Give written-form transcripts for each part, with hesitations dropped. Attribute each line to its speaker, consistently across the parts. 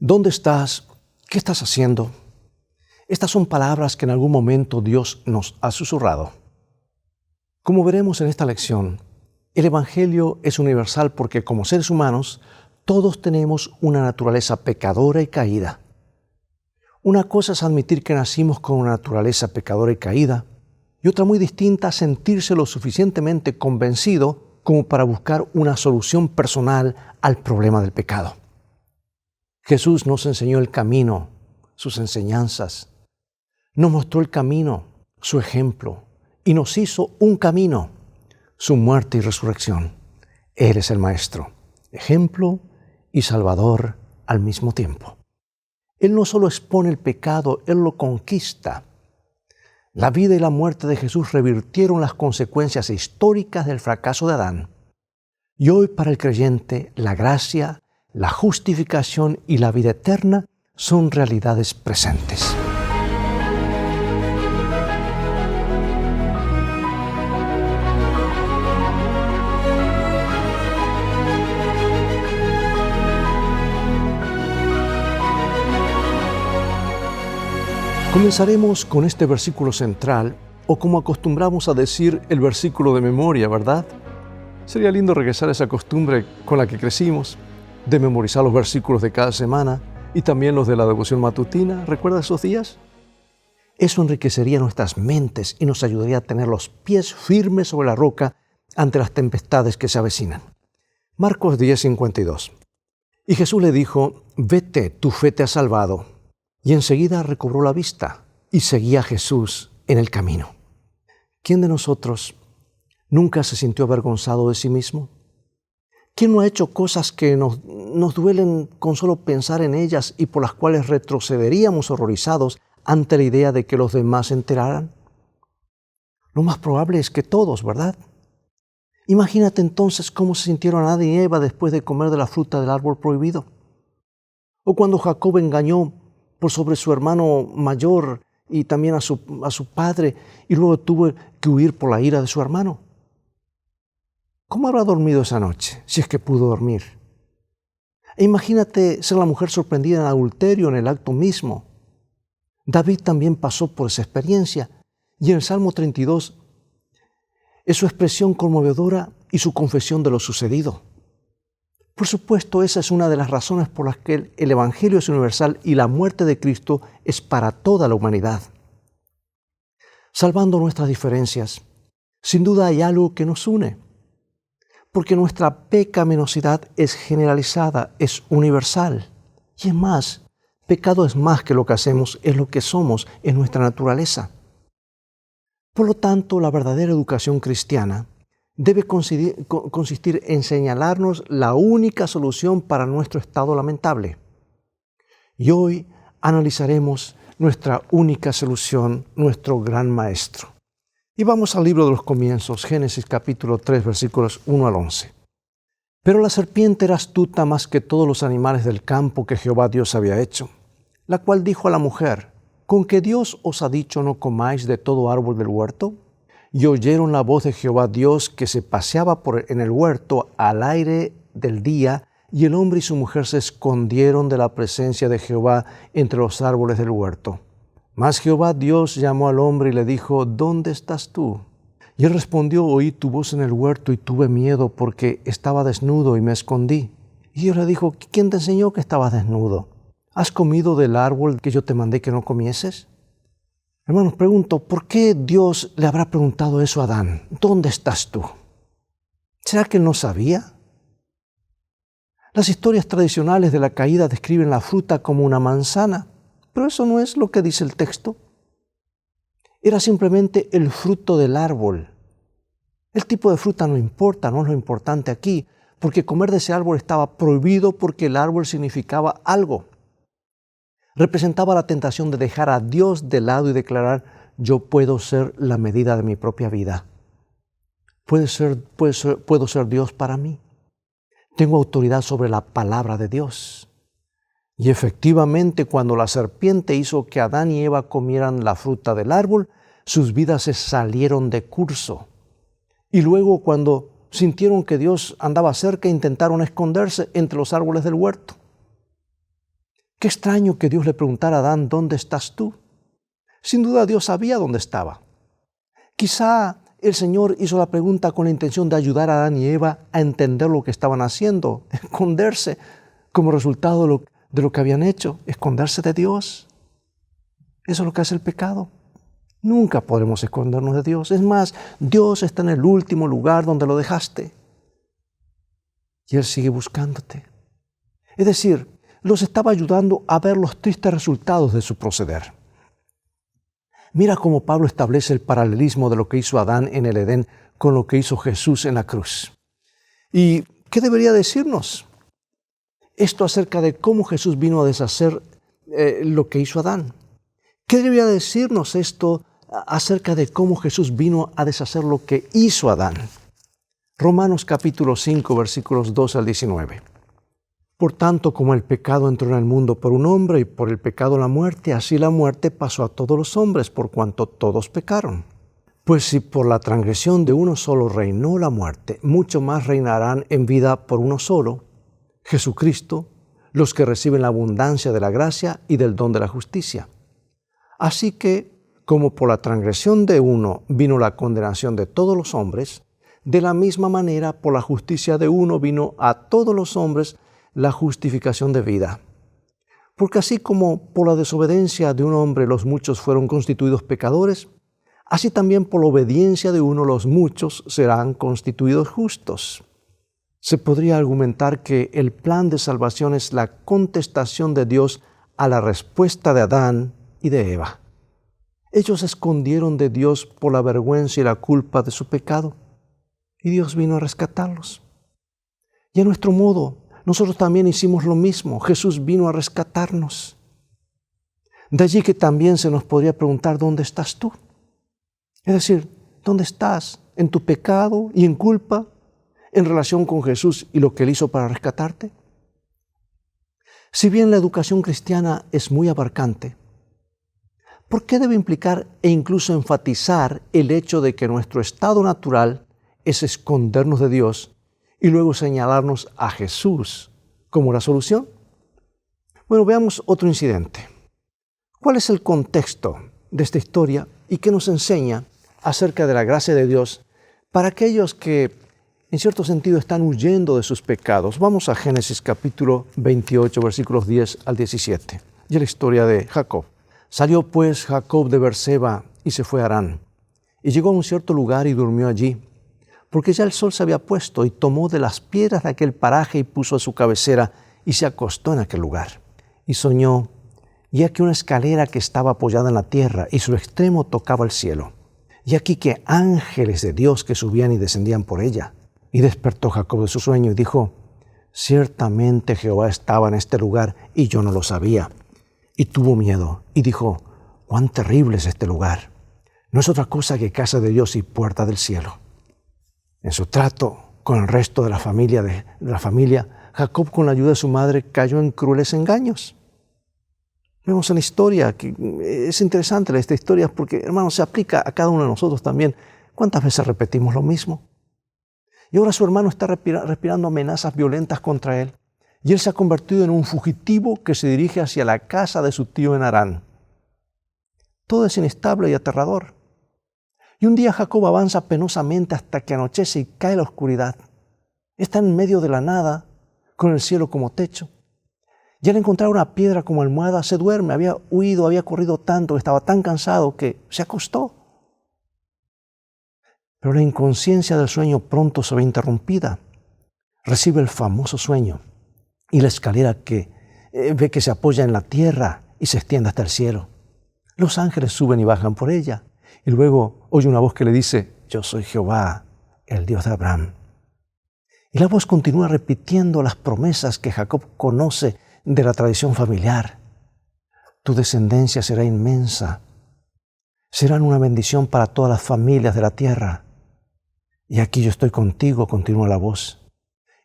Speaker 1: ¿Dónde estás? ¿Qué estás haciendo? Estas son palabras que en algún momento Dios nos ha susurrado. Como veremos en esta lección, el Evangelio es universal porque como seres humanos, todos tenemos una naturaleza pecadora y caída. Una cosa es admitir que nacimos con una naturaleza pecadora y caída, y otra muy distinta, sentirse lo suficientemente convencido como para buscar una solución personal al problema del pecado. Jesús nos enseñó el camino, sus enseñanzas. Nos mostró el camino, su ejemplo, y nos hizo un camino, su muerte y resurrección. Él es el Maestro, ejemplo y Salvador al mismo tiempo. Él no solo expone el pecado, Él lo conquista. La vida y la muerte de Jesús revirtieron las consecuencias históricas del fracaso de Adán. Y hoy para el creyente, la gracia, la justificación y la vida eterna son realidades presentes. Comenzaremos con este versículo central, o como acostumbramos a decir, el versículo de memoria, ¿verdad? Sería lindo regresar a esa costumbre con la que crecimos, de memorizar los versículos de cada semana y también los de la devoción matutina. ¿Recuerda esos días? Eso enriquecería nuestras mentes y nos ayudaría a tener los pies firmes sobre la roca ante las tempestades que se avecinan. Marcos 10:52. Y Jesús le dijo: «Vete, tu fe te ha salvado». Y enseguida recobró la vista y seguía a Jesús en el camino. ¿Quién de nosotros nunca se sintió avergonzado de sí mismo? ¿Quién no ha hecho cosas que nos duelen con solo pensar en ellas y por las cuales retrocederíamos horrorizados ante la idea de que los demás se enteraran? Lo más probable es que todos, ¿verdad? Imagínate entonces cómo se sintieron Adán y Eva después de comer de la fruta del árbol prohibido. O cuando Jacob engañó por sobre su hermano mayor y también a su padre, y luego tuvo que huir por la ira de su hermano. ¿Cómo habrá dormido esa noche, si es que pudo dormir? E imagínate ser la mujer sorprendida en adulterio en el acto mismo. David también pasó por esa experiencia, y en el Salmo 32 es su expresión conmovedora y su confesión de lo sucedido. Por supuesto, esa es una de las razones por las que el Evangelio es universal y la muerte de Cristo es para toda la humanidad. Salvando nuestras diferencias, sin duda hay algo que nos une, porque nuestra pecaminosidad es generalizada, es universal. Y es más, pecado es más que lo que hacemos, es lo que somos, es nuestra naturaleza. Por lo tanto, la verdadera educación cristiana debe consistir en señalarnos la única solución para nuestro estado lamentable. Y hoy analizaremos nuestra única solución, nuestro gran Maestro. Y vamos al libro de los comienzos, Génesis capítulo 3, versículos 1 al 11. Pero la serpiente era astuta más que todos los animales del campo que Jehová Dios había hecho, la cual dijo a la mujer: ¿con qué Dios os ha dicho no comáis de todo árbol del huerto? Y oyeron la voz de Jehová Dios que se paseaba en el huerto al aire del día, y el hombre y su mujer se escondieron de la presencia de Jehová entre los árboles del huerto. Mas Jehová Dios llamó al hombre y le dijo: ¿dónde estás tú? Y él respondió: oí tu voz en el huerto y tuve miedo porque estaba desnudo y me escondí. Y Dios le dijo: ¿quién te enseñó que estabas desnudo? ¿Has comido del árbol que yo te mandé que no comieses? Hermanos, pregunto, ¿por qué Dios le habrá preguntado eso a Adán? ¿Dónde estás tú? ¿Será que él no sabía? Las historias tradicionales de la caída describen la fruta como una manzana, pero eso no es lo que dice el texto. Era simplemente el fruto del árbol. El tipo de fruta no importa, no es lo importante aquí, porque comer de ese árbol estaba prohibido porque el árbol significaba algo. Representaba la tentación de dejar a Dios de lado y declarar: yo puedo ser la medida de mi propia vida. Puedo ser Dios para mí. Tengo autoridad sobre la palabra de Dios. Y efectivamente, cuando la serpiente hizo que Adán y Eva comieran la fruta del árbol, sus vidas se salieron de curso. Y luego, cuando sintieron que Dios andaba cerca, intentaron esconderse entre los árboles del huerto. Qué extraño que Dios le preguntara a Adán, ¿dónde estás tú? Sin duda Dios sabía dónde estaba. Quizá el Señor hizo la pregunta con la intención de ayudar a Adán y Eva a entender lo que estaban haciendo, esconderse como resultado de lo que habían hecho, esconderse de Dios. Eso es lo que hace el pecado. Nunca podremos escondernos de Dios. Es más, Dios está en el último lugar donde lo dejaste. Y Él sigue buscándote. Es decir, los estaba ayudando a ver los tristes resultados de su proceder. Mira cómo Pablo establece el paralelismo de lo que hizo Adán en el Edén con lo que hizo Jesús en la cruz. ¿Y qué debería decirnos esto acerca de cómo Jesús vino a deshacer lo que hizo Adán? ¿Qué debería decirnos esto acerca de cómo Jesús vino a deshacer lo que hizo Adán? Romanos capítulo 5, versículos 2 al 19. Por tanto, como el pecado entró en el mundo por un hombre y por el pecado la muerte, así la muerte pasó a todos los hombres por cuanto todos pecaron. Pues si por la transgresión de uno solo reinó la muerte, mucho más reinarán en vida por uno solo, Jesucristo, los que reciben la abundancia de la gracia y del don de la justicia. Así que, como por la transgresión de uno vino la condenación de todos los hombres, de la misma manera por la justicia de uno vino a todos los hombres la justificación de vida. Porque así como por la desobediencia de un hombre los muchos fueron constituidos pecadores, así también por la obediencia de uno los muchos serán constituidos justos. Se podría argumentar que el plan de salvación es la contestación de Dios a la respuesta de Adán y de Eva. Ellos se escondieron de Dios por la vergüenza y la culpa de su pecado, y Dios vino a rescatarlos. Y a nuestro modo, nosotros también hicimos lo mismo. Jesús vino a rescatarnos. De allí que también se nos podría preguntar, ¿dónde estás tú? Es decir, ¿dónde estás? ¿En tu pecado y en culpa? ¿En relación con Jesús y lo que Él hizo para rescatarte? Si bien la educación cristiana es muy abarcante, ¿por qué debe implicar e incluso enfatizar el hecho de que nuestro estado natural es escondernos de Dios y luego señalarnos a Jesús como la solución? Bueno, veamos otro incidente. ¿Cuál es el contexto de esta historia y qué nos enseña acerca de la gracia de Dios para aquellos que en cierto sentido están huyendo de sus pecados? Vamos a Génesis capítulo 28, versículos 10 al 17. Y la historia de Jacob. Salió pues Jacob de Beerseba y se fue a Harán. Y llegó a un cierto lugar y durmió allí, porque ya el sol se había puesto, y tomó de las piedras de aquel paraje y puso a su cabecera y se acostó en aquel lugar. Y soñó, y aquí una escalera que estaba apoyada en la tierra y su extremo tocaba el cielo. Y aquí que ángeles de Dios que subían y descendían por ella. Y despertó Jacob de su sueño y dijo, ciertamente Jehová estaba en este lugar y yo no lo sabía. Y tuvo miedo y dijo, cuán terrible es este lugar. No es otra cosa que casa de Dios y puerta del cielo. En su trato con el resto de la familia, Jacob, con la ayuda de su madre, cayó en crueles engaños. Vemos en la historia, que es interesante esta historia porque, hermanos, se aplica a cada uno de nosotros también. ¿Cuántas veces repetimos lo mismo? Y ahora su hermano está respirando amenazas violentas contra él. Y él se ha convertido en un fugitivo que se dirige hacia la casa de su tío en Harán. Todo es inestable y aterrador. Y un día Jacob avanza penosamente hasta que anochece y cae la oscuridad. Está en medio de la nada, con el cielo como techo. Y al encontrar una piedra como almohada, se duerme. Había huido, había corrido tanto, estaba tan cansado que se acostó. Pero la inconsciencia del sueño pronto se ve interrumpida. Recibe el famoso sueño y la escalera que ve que se apoya en la tierra y se extiende hasta el cielo. Los ángeles suben y bajan por ella. Y luego oye una voz que le dice, yo soy Jehová, el Dios de Abraham. Y la voz continúa repitiendo las promesas que Jacob conoce de la tradición familiar. Tu descendencia será inmensa. Serán una bendición para todas las familias de la tierra. Y aquí yo estoy contigo, continúa la voz.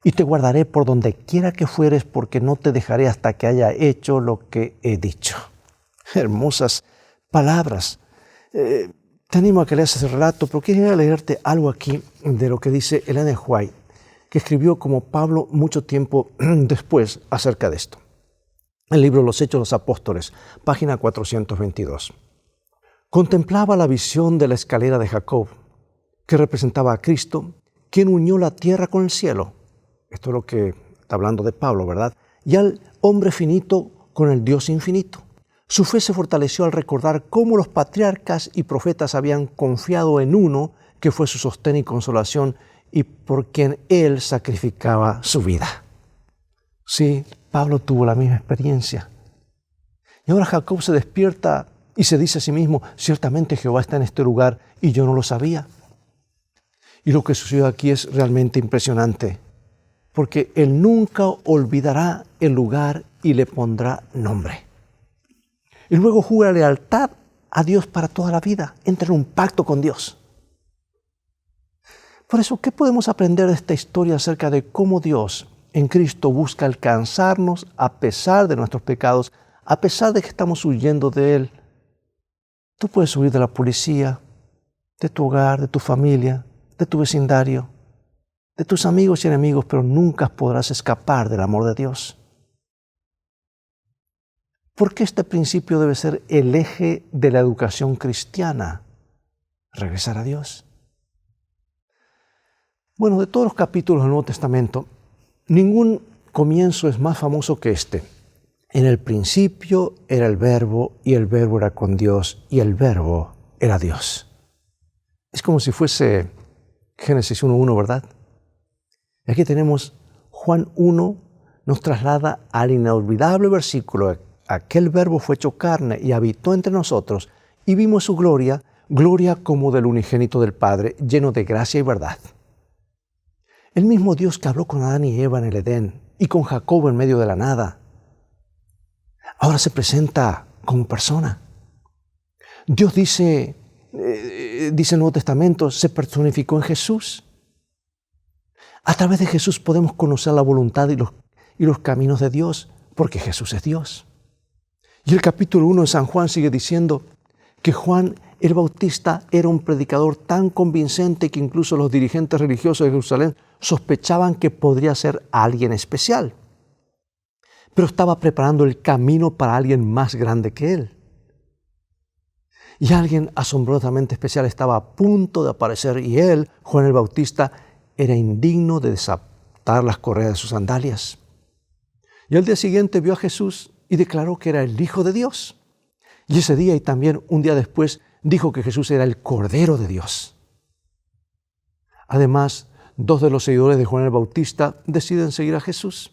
Speaker 1: Y te guardaré por donde quiera que fueres, porque no te dejaré hasta que haya hecho lo que he dicho. Hermosas palabras. Te animo a que leas ese relato, pero quería leerte algo aquí de lo que dice Ellen White, que escribió como Pablo mucho tiempo después acerca de esto. El libro Los Hechos de los Apóstoles, página 422. Contemplaba la visión de la escalera de Jacob, que representaba a Cristo, quien unió la tierra con el cielo. Esto es lo que está hablando de Pablo, ¿verdad? Y al hombre finito con el Dios infinito. Su fe se fortaleció al recordar cómo los patriarcas y profetas habían confiado en uno que fue su sostén y consolación y por quien él sacrificaba su vida. Sí, Pablo tuvo la misma experiencia. Y ahora Jacob se despierta y se dice a sí mismo, ciertamente Jehová está en este lugar y yo no lo sabía. Y lo que sucedió aquí es realmente impresionante, porque él nunca olvidará el lugar y le pondrá nombre. Y luego jura lealtad a Dios para toda la vida, entra en un pacto con Dios. Por eso, ¿qué podemos aprender de esta historia acerca de cómo Dios en Cristo busca alcanzarnos a pesar de nuestros pecados, a pesar de que estamos huyendo de Él? Tú puedes huir de la policía, de tu hogar, de tu familia, de tu vecindario, de tus amigos y enemigos, pero nunca podrás escapar del amor de Dios. ¿Por qué este principio debe ser el eje de la educación cristiana? Regresar a Dios. Bueno, de todos los capítulos del Nuevo Testamento, ningún comienzo es más famoso que este. En el principio era el Verbo, y el Verbo era con Dios, y el Verbo era Dios. Es como si fuese Génesis 1:1, ¿verdad? Y aquí tenemos Juan 1, nos traslada al inolvidable versículo: aquel Verbo fue hecho carne y habitó entre nosotros, y vimos su gloria, gloria como del unigénito del Padre, lleno de gracia y verdad. El mismo Dios que habló con Adán y Eva en el Edén y con Jacob en medio de la nada, ahora se presenta como persona. Dios dice el Nuevo Testamento, se personificó en Jesús. A través de Jesús podemos conocer la voluntad y los caminos de Dios, porque Jesús es Dios. Y el capítulo 1 de San Juan sigue diciendo que Juan el Bautista era un predicador tan convincente que incluso los dirigentes religiosos de Jerusalén sospechaban que podría ser alguien especial. Pero estaba preparando el camino para alguien más grande que él. Y alguien asombrosamente especial estaba a punto de aparecer, y él, Juan el Bautista, era indigno de desatar las correas de sus sandalias. Y al día siguiente vio a Jesús y declaró que era el Hijo de Dios. Y ese día y también un día después dijo que Jesús era el Cordero de Dios. Además, 2 de los seguidores de Juan el Bautista deciden seguir a Jesús.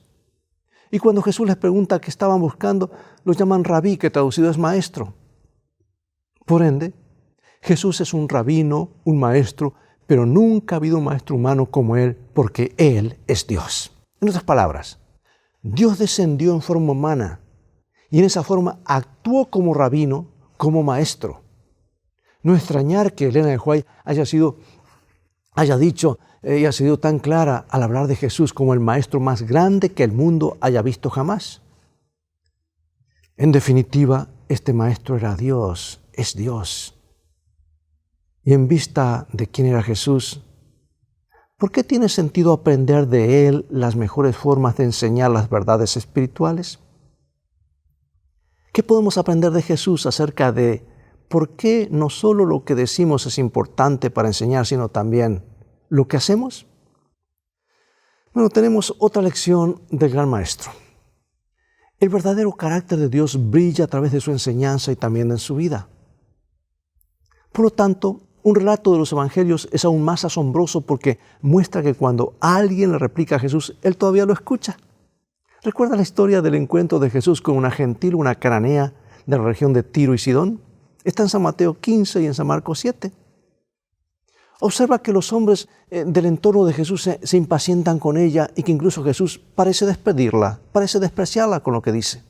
Speaker 1: Y cuando Jesús les pregunta qué estaban buscando, los llaman rabí, que traducido es maestro. Por ende, Jesús es un rabino, un maestro, pero nunca ha habido un maestro humano como Él, porque Él es Dios. En otras palabras, Dios descendió en forma humana y en esa forma actuó como rabino, como maestro. No extrañar que Elena de White haya sido tan clara al hablar de Jesús como el maestro más grande que el mundo haya visto jamás. En definitiva, este maestro era Dios, es Dios. Y en vista de quién era Jesús, ¿por qué tiene sentido aprender de Él las mejores formas de enseñar las verdades espirituales? ¿Qué podemos aprender de Jesús acerca de por qué no solo lo que decimos es importante para enseñar, sino también lo que hacemos? Bueno, tenemos otra lección del gran maestro. El verdadero carácter de Dios brilla a través de su enseñanza y también en su vida. Por lo tanto, un relato de los evangelios es aún más asombroso porque muestra que cuando alguien le replica a Jesús, Él todavía lo escucha. ¿Recuerda la historia del encuentro de Jesús con una gentil, una cananea de la región de Tiro y Sidón? Está en San Mateo 15 y en San Marcos 7. Observa que los hombres del entorno de Jesús se impacientan con ella y que incluso Jesús parece despedirla, parece despreciarla con lo que dice.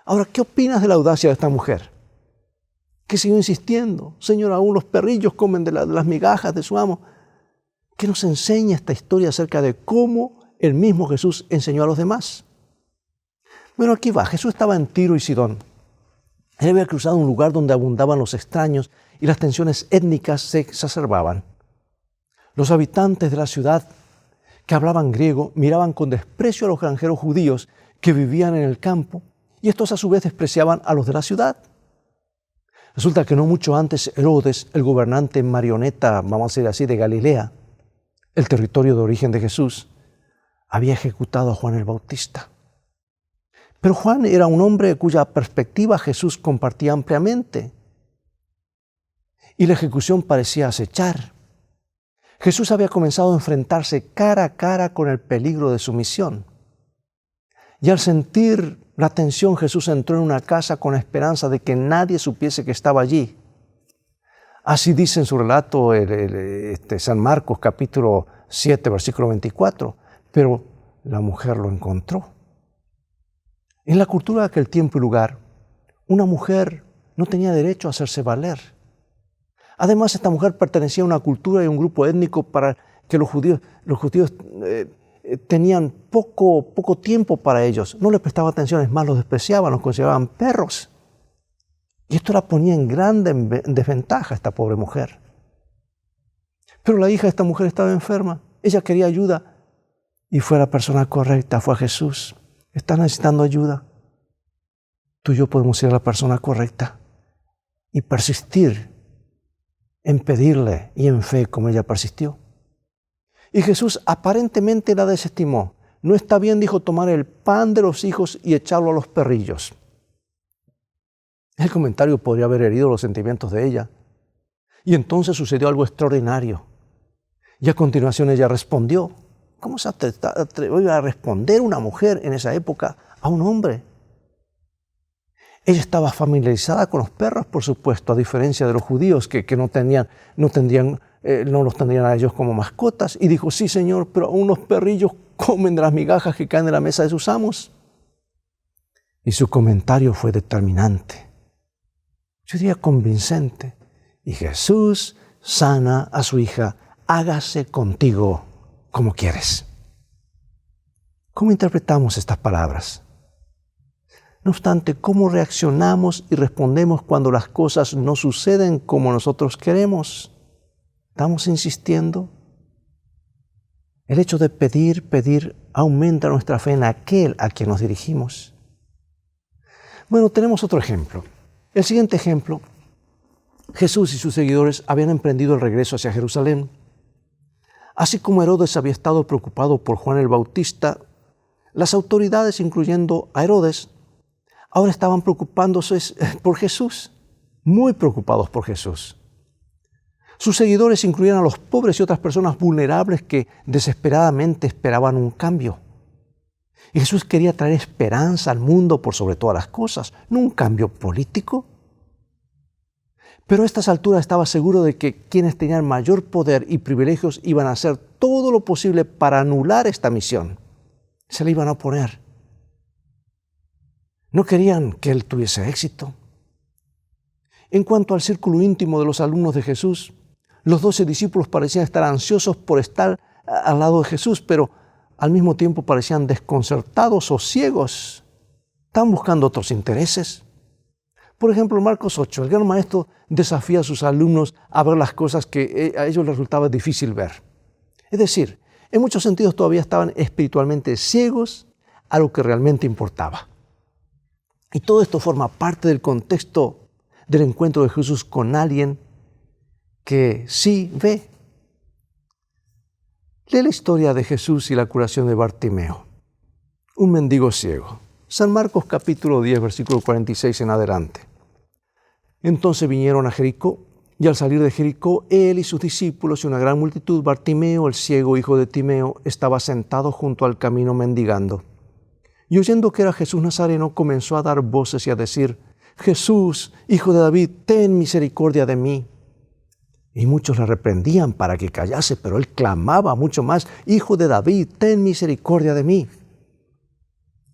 Speaker 1: Ahora, ¿qué opinas de la audacia de esta mujer? Que siguió insistiendo: Señor, aún los perrillos comen de las migajas de su amo. ¿Qué nos enseña esta historia acerca de cómo el mismo Jesús enseñó a los demás? Bueno, aquí va. Jesús estaba en Tiro y Sidón. Él había cruzado un lugar donde abundaban los extraños y las tensiones étnicas se exacerbaban. Los habitantes de la ciudad que hablaban griego miraban con desprecio a los granjeros judíos que vivían en el campo y estos a su vez despreciaban a los de la ciudad. Resulta que no mucho antes Herodes, el gobernante marioneta, vamos a decir así, de Galilea, el territorio de origen de Jesús, había ejecutado a Juan el Bautista. Pero Juan era un hombre cuya perspectiva Jesús compartía ampliamente, y la ejecución parecía acechar. Jesús había comenzado a enfrentarse cara a cara con el peligro de su misión. Y al sentir la tensión, Jesús entró en una casa con la esperanza de que nadie supiese que estaba allí. Así dice en su relato San Marcos capítulo 7, versículo 24. Pero la mujer lo encontró. En la cultura de aquel tiempo y lugar, una mujer no tenía derecho a hacerse valer. Además, esta mujer pertenecía a una cultura y a un grupo étnico para que los judíos tenían poco tiempo para ellos. No les prestaba atención, es más, los despreciaban, los consideraban perros. Y esto la ponía en grande desventaja a esta pobre mujer. Pero la hija de esta mujer estaba enferma. Ella quería ayuda y fue la persona correcta, fue a Jesús. ¿Estás necesitando ayuda? Tú y yo podemos ir a la persona correcta y persistir en pedirle y en fe como ella persistió. Y Jesús aparentemente la desestimó. No está bien, dijo, tomar el pan de los hijos y echarlo a los perrillos. El comentario podría haber herido los sentimientos de ella. Y entonces sucedió algo extraordinario. Y a continuación ella respondió. ¿Cómo se atrevió a responder una mujer en esa época a un hombre? Ella estaba familiarizada con los perros, por supuesto, a diferencia de los judíos que no los tendrían a ellos como mascotas. Y dijo, sí, Señor, pero aún los perrillos comen de las migajas que caen de la mesa de sus amos. Y su comentario fue determinante. Yo diría convincente. Y Jesús sana a su hija. Hágase contigo como quieres. ¿Cómo interpretamos estas palabras? No obstante, ¿cómo reaccionamos y respondemos cuando las cosas no suceden como nosotros queremos? ¿Estamos insistiendo? El hecho de pedir aumenta nuestra fe en aquel a quien nos dirigimos. Bueno, tenemos otro ejemplo. El siguiente ejemplo, Jesús y sus seguidores habían emprendido el regreso hacia Jerusalén. Así como Herodes había estado preocupado por Juan el Bautista, las autoridades, incluyendo a Herodes, ahora estaban preocupándose por Jesús, muy preocupados por Jesús. Sus seguidores incluían a los pobres y otras personas vulnerables que desesperadamente esperaban un cambio. Y Jesús quería traer esperanza al mundo por sobre todas las cosas, no un cambio político. Pero a estas alturas estaba seguro de que quienes tenían mayor poder y privilegios iban a hacer todo lo posible para anular esta misión. Se le iban a oponer. No querían que él tuviese éxito. En cuanto al círculo íntimo de los alumnos de Jesús, los 12 discípulos parecían estar ansiosos por estar al lado de Jesús, pero al mismo tiempo parecían desconcertados o ciegos. Estaban buscando otros intereses. Por ejemplo, en Marcos 8, el gran maestro desafía a sus alumnos a ver las cosas que a ellos les resultaba difícil ver. Es decir, en muchos sentidos todavía estaban espiritualmente ciegos a lo que realmente importaba. Y todo esto forma parte del contexto del encuentro de Jesús con alguien que sí ve. Lee la historia de Jesús y la curación de Bartimeo, un mendigo ciego. San Marcos capítulo 10, versículo 46 en adelante. Entonces vinieron a Jericó, y al salir de Jericó, él y sus discípulos y una gran multitud, Bartimeo, el ciego hijo de Timeo, estaba sentado junto al camino mendigando. Y oyendo que era Jesús Nazareno, comenzó a dar voces y a decir, Jesús, hijo de David, ten misericordia de mí. Y muchos le reprendían para que callase, pero él clamaba mucho más, Hijo de David, ten misericordia de mí.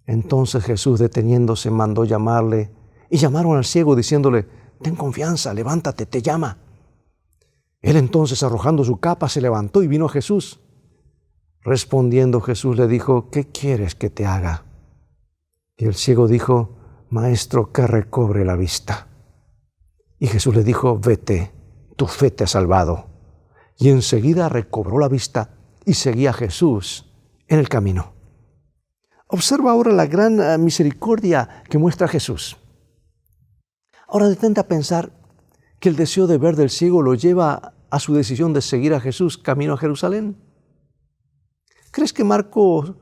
Speaker 1: Entonces Jesús, deteniéndose, mandó llamarle, y llamaron al ciego diciéndole, ten confianza, levántate, te llama. Él entonces, arrojando su capa, se levantó y vino a Jesús. Respondiendo Jesús le dijo, ¿qué quieres que te haga? Y el ciego dijo, Maestro, que recobre la vista. Y Jesús le dijo, vete, tu fe te ha salvado. Y enseguida recobró la vista y seguía a Jesús en el camino. Observa ahora la gran misericordia que muestra Jesús. Ahora detente a pensar que el deseo de ver del ciego lo lleva a su decisión de seguir a Jesús camino a Jerusalén. ¿Crees que Marcos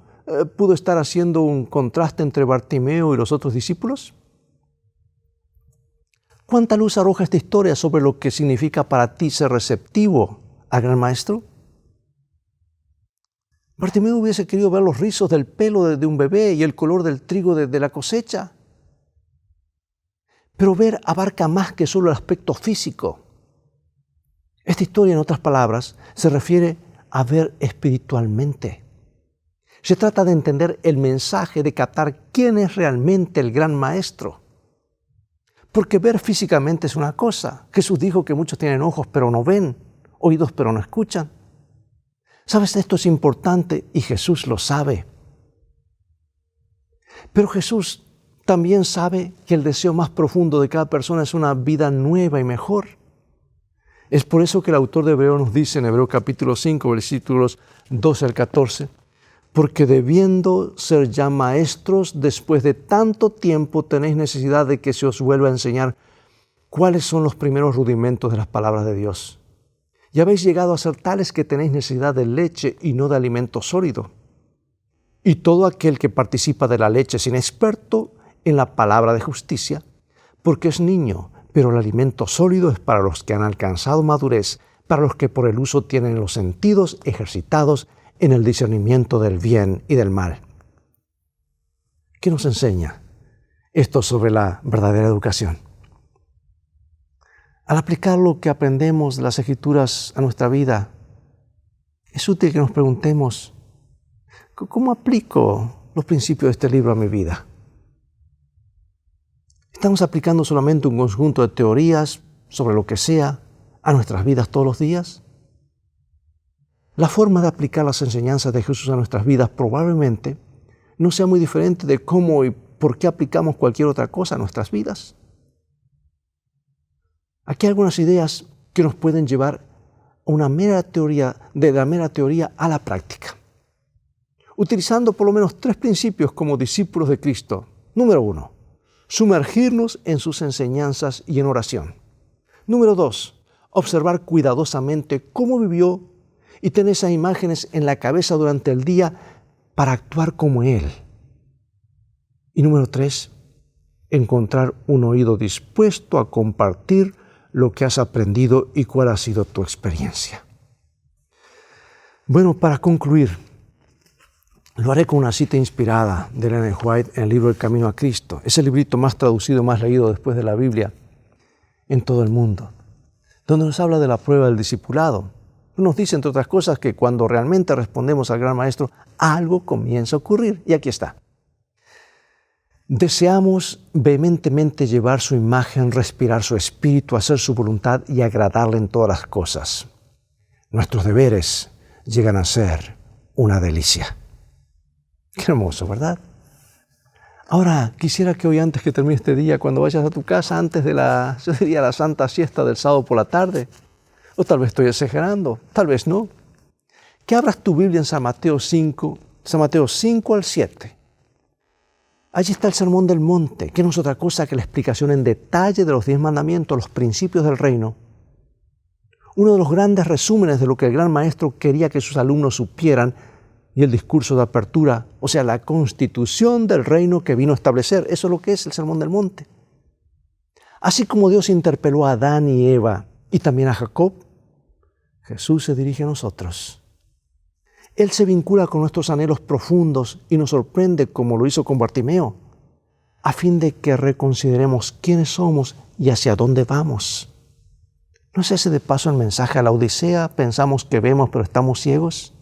Speaker 1: pudo estar haciendo un contraste entre Bartimeo y los otros discípulos? ¿Cuánta luz arroja esta historia sobre lo que significa para ti ser receptivo al gran maestro? Bartimeo hubiese querido ver los rizos del pelo de un bebé y el color del trigo de la cosecha. Pero ver abarca más que solo el aspecto físico. Esta historia, en otras palabras, se refiere a ver espiritualmente. Se trata de entender el mensaje, de captar quién es realmente el gran maestro. Porque ver físicamente es una cosa. Jesús dijo que muchos tienen ojos pero no ven, oídos pero no escuchan. ¿Sabes? Esto es importante y Jesús lo sabe. Pero Jesús también sabe que el deseo más profundo de cada persona es una vida nueva y mejor. Es por eso que el autor de Hebreo nos dice en Hebreo capítulo 5, versículos 12 al 14, porque debiendo ser ya maestros, después de tanto tiempo tenéis necesidad de que se os vuelva a enseñar cuáles son los primeros rudimentos de las palabras de Dios. Ya habéis llegado a ser tales que tenéis necesidad de leche y no de alimento sólido. Y todo aquel que participa de la leche es inexperto en la palabra de justicia, porque es niño, pero el alimento sólido es para los que han alcanzado madurez, para los que por el uso tienen los sentidos ejercitados en el discernimiento del bien y del mal. ¿Qué nos enseña esto sobre la verdadera educación? Al aplicar lo que aprendemos de las Escrituras a nuestra vida, es útil que nos preguntemos, ¿cómo aplico los principios de este libro a mi vida? ¿Estamos aplicando solamente un conjunto de teorías sobre lo que sea a nuestras vidas todos los días? La forma de aplicar las enseñanzas de Jesús a nuestras vidas probablemente no sea muy diferente de cómo y por qué aplicamos cualquier otra cosa a nuestras vidas. Aquí hay algunas ideas que nos pueden llevar a una mera teoría, de la mera teoría a la práctica. Utilizando por lo menos 3 principios como discípulos de Cristo. Número 1, sumergirnos en sus enseñanzas y en oración. Número 2, observar cuidadosamente cómo vivió y tener esas imágenes en la cabeza durante el día para actuar como Él. Y número 3, encontrar un oído dispuesto a compartir lo que has aprendido y cuál ha sido tu experiencia. Bueno, para concluir, lo haré con una cita inspirada de Ellen White en el libro El Camino a Cristo. Es el librito más traducido, más leído después de la Biblia en todo el mundo, donde nos habla de la prueba del discipulado. Nos dice, entre otras cosas, que cuando realmente respondemos al gran maestro, algo comienza a ocurrir. Y aquí está. Deseamos vehementemente llevar su imagen, respirar su espíritu, hacer su voluntad y agradarle en todas las cosas. Nuestros deberes llegan a ser una delicia. Qué hermoso, ¿verdad? Ahora, quisiera que hoy, antes que termine este día, cuando vayas a tu casa, antes de la santa siesta del sábado por la tarde, o tal vez estoy exagerando, tal vez no, que abras tu Biblia en San Mateo 5 al 7. Allí está el Sermón del Monte, que no es otra cosa que la explicación en detalle de los 10 mandamientos, los principios del reino. Uno de los grandes resúmenes de lo que el gran maestro quería que sus alumnos supieran, y el discurso de apertura, o sea, la constitución del reino que vino a establecer. Eso es lo que es el Sermón del Monte. Así como Dios interpeló a Adán y Eva y también a Jacob, Jesús se dirige a nosotros. Él se vincula con nuestros anhelos profundos y nos sorprende como lo hizo con Bartimeo, a fin de que reconsideremos quiénes somos y hacia dónde vamos. ¿No es ese de paso el mensaje a la Odisea? ¿Pensamos que vemos pero estamos ciegos?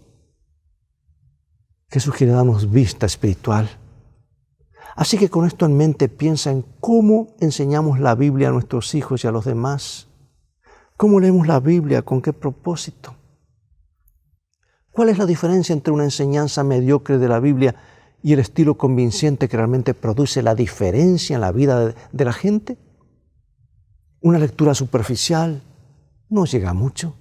Speaker 1: Jesús quiere darnos vista espiritual. Así que con esto en mente piensa en cómo enseñamos la Biblia a nuestros hijos y a los demás. ¿Cómo leemos la Biblia? ¿Con qué propósito? ¿Cuál es la diferencia entre una enseñanza mediocre de la Biblia y el estilo convincente que realmente produce la diferencia en la vida de la gente? Una lectura superficial no llega a mucho.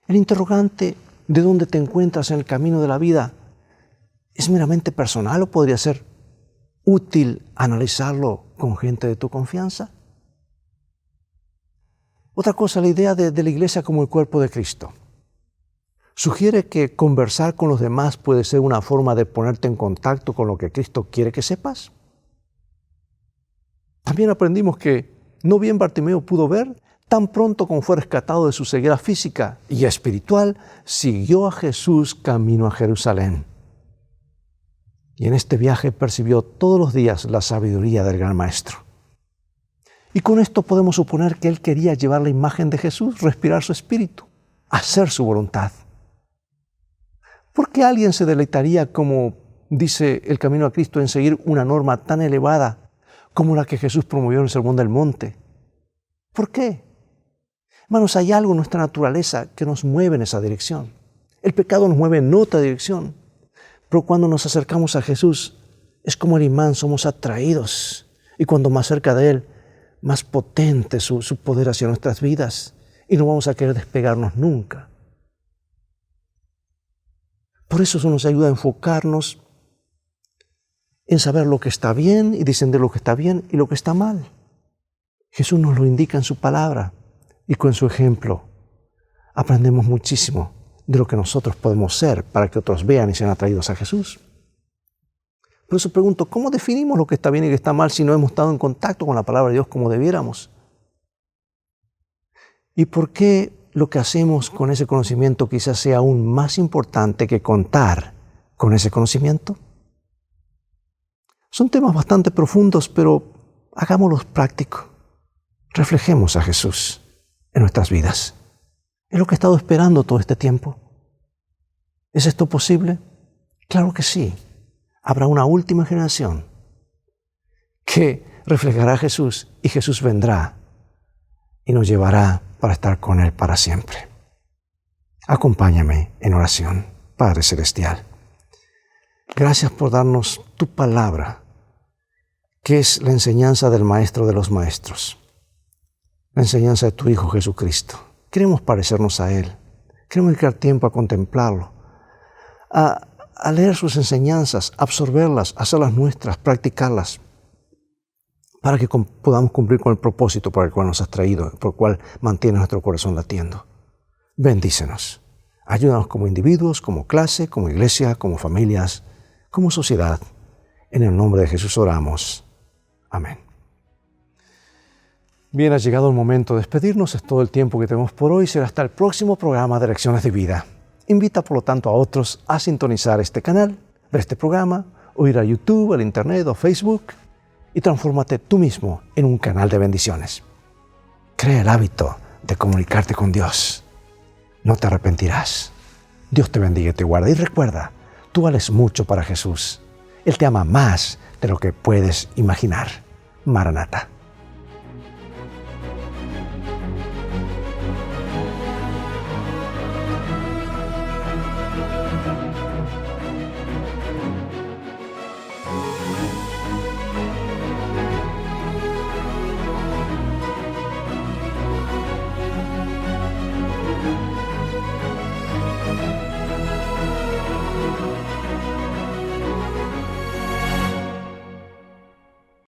Speaker 1: El interrogante de dónde te encuentras en el camino de la vida ¿Es meramente personal o podría ser útil analizarlo con gente de tu confianza? Otra cosa, la idea de la iglesia como el cuerpo de Cristo. Sugiere que conversar con los demás puede ser una forma de ponerte en contacto con lo que Cristo quiere que sepas. También aprendimos que no bien Bartimeo pudo ver, tan pronto como fue rescatado de su ceguera física y espiritual, siguió a Jesús camino a Jerusalén. Y en este viaje percibió todos los días la sabiduría del gran maestro. Y con esto podemos suponer que él quería llevar la imagen de Jesús, respirar su espíritu, hacer su voluntad. ¿Por qué alguien se deleitaría, como dice el Camino a Cristo, en seguir una norma tan elevada como la que Jesús promovió en el Sermón del Monte? ¿Por qué? Hermanos, hay algo en nuestra naturaleza que nos mueve en esa dirección. El pecado nos mueve en otra dirección. Pero cuando nos acercamos a Jesús, es como el imán, somos atraídos. Y cuando más cerca de Él, más potente su poder hacia nuestras vidas. Y no vamos a querer despegarnos nunca. Por eso nos ayuda a enfocarnos en saber lo que está bien y discernir lo que está bien y lo que está mal. Jesús nos lo indica en su palabra y con su ejemplo aprendemos muchísimo de lo que nosotros podemos ser para que otros vean y sean atraídos a Jesús. Por eso pregunto, ¿cómo definimos lo que está bien y lo que está mal si no hemos estado en contacto con la palabra de Dios como debiéramos? ¿Y por qué lo que hacemos con ese conocimiento quizás sea aún más importante que contar con ese conocimiento? Son temas bastante profundos, pero hagámoslos prácticos. Reflejemos a Jesús en nuestras vidas. Es lo que he estado esperando todo este tiempo. ¿Es esto posible? Claro que sí. Habrá una última generación que reflejará a Jesús y Jesús vendrá y nos llevará para estar con Él para siempre. Acompáñame en oración, Padre Celestial. Gracias por darnos tu palabra, que es la enseñanza del Maestro de los Maestros, la enseñanza de tu Hijo Jesucristo. Queremos parecernos a Él, queremos dedicar tiempo a contemplarlo, a leer sus enseñanzas, absorberlas, hacerlas nuestras, practicarlas, para que podamos cumplir con el propósito por el cual nos has traído, por el cual mantiene nuestro corazón latiendo. Bendícenos, ayúdanos como individuos, como clase, como iglesia, como familias, como sociedad. En el nombre de Jesús oramos. Amén. Bien, ha llegado el momento de despedirnos. Es todo el tiempo que tenemos por hoy. Será hasta el próximo programa de Lecciones de Vida. Invita, por lo tanto, a otros a sintonizar este canal, ver este programa, o ir a YouTube, al Internet o Facebook y transfórmate tú mismo en un canal de bendiciones. Crea el hábito de comunicarte con Dios. No te arrepentirás. Dios te bendiga y te guarde. Y recuerda, tú vales mucho para Jesús. Él te ama más de lo que puedes imaginar. Maranata.